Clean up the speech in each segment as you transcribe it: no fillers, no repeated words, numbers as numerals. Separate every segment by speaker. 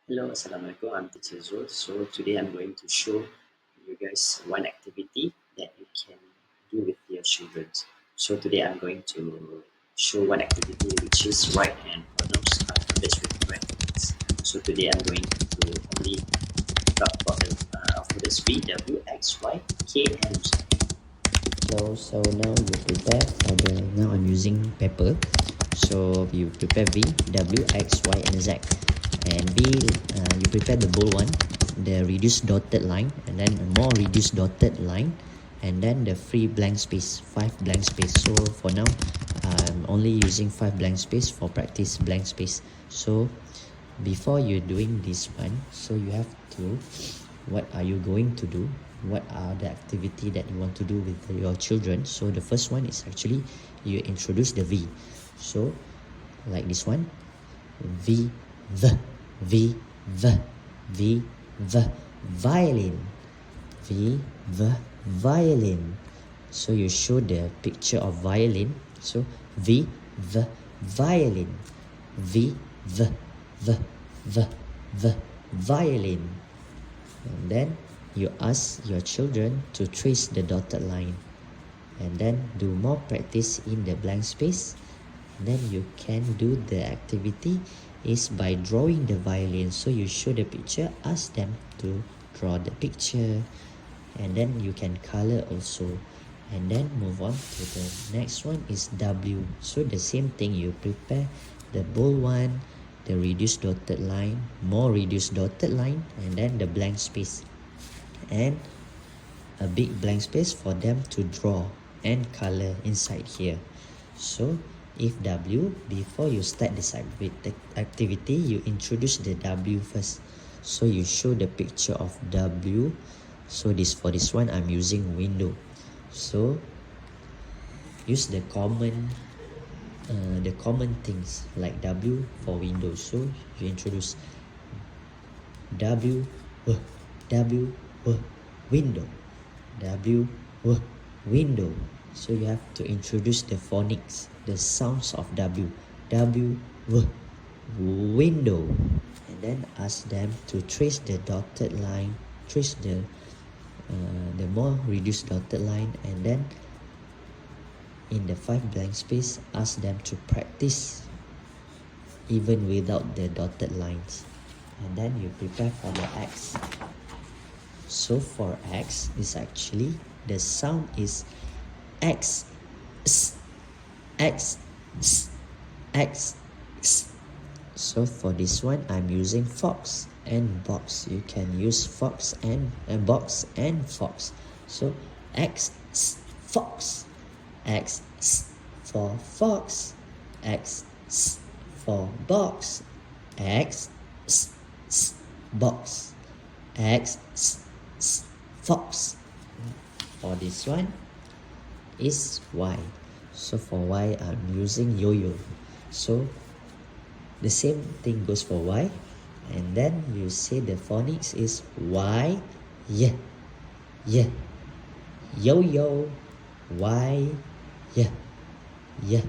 Speaker 1: Hello, Assalamualaikum. I'm Teacher Zul. So today I'm going to show you guys one activity that you can do with your children. So today I'm going to show one activity which is write and pronounce alphabets with correct phonics. So today I'm going to only talk about the alphabets V, W, X, Y, K, and Z. So now you prepare for the, now I'm using paper. So you prepare V, W, X, Y, and Z. And V, you prepare the bold one, the reduced dotted line, and then a more reduced dotted line, and then the free blank space, 5 blank space. So for now, I'm only using 5 blank space for practice blank space. So before you're doing this one, so you have to, what are you going to do? What are the activity that you want to do with your children? So the first one is actually you introduce the V. So like this one, V, V, V, V, V, V, violin, V, V, violin. So you show the picture of violin. So V, V, violin, V, V, V, V, V, violin. And then you ask your children to trace the dotted line, and then do more practice in the blank space. Then you can do the activity is by drawing the violin. So you show the picture, ask them to draw the picture, and then you can color also. And then move on to the next one is W. So the same thing, you prepare the bold one, the reduced dotted line, more reduced dotted line, and then the blank space, and a big blank space for them to draw and color inside here. So if W, before you start this activity, you introduce the W first. So you show the picture of W. So for this one, I'm using window. So use the common things like W for window. So you introduce W, W, window, W, window. So you have to introduce the phonics, the sounds of W, W, window, and then ask them to trace the dotted line, trace the more reduced dotted line, and then in the 5 blank space, ask them to practice even without the dotted lines. And then you prepare for the X. So for X is actually the sound is X, S, X, S, X, S. So for this one, I'm using fox and box. You can use fox and box and fox. So X, S, fox, X, S for fox, X, S for box, X, S, S, box, X, S, S, fox. For this one is Y. So for Y, I'm using yo-yo. So the same thing goes for Y, and then you say the phonics is Y, y, yo-yo, Y, y,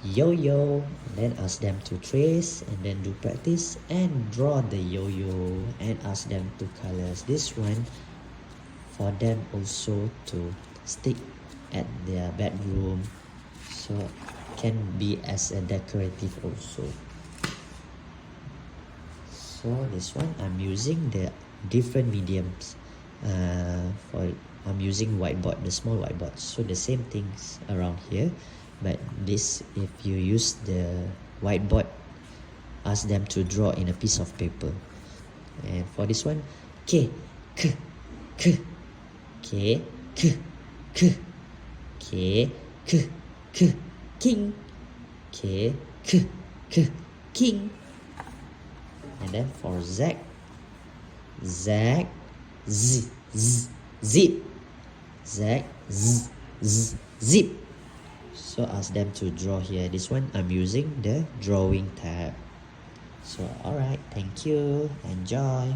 Speaker 1: yo-yo. And then ask them to trace, and then do practice and draw the yo-yo, and ask them to color this one for them also to stick at their bedroom, so can be as a decorative also. So this one I'm using the different mediums. I'm using whiteboard, the small whiteboard. So the same things around here, but this, if you use the whiteboard, ask them to draw in a piece of paper. And for this one, K, K, K, K, K, K, K, K, K, king, K, K, K, king. And then for Z, Z, Z, Z, zip, Z, Z, Z, zip. So ask them to draw here. This one I'm using the drawing tab. So alright, thank you, enjoy.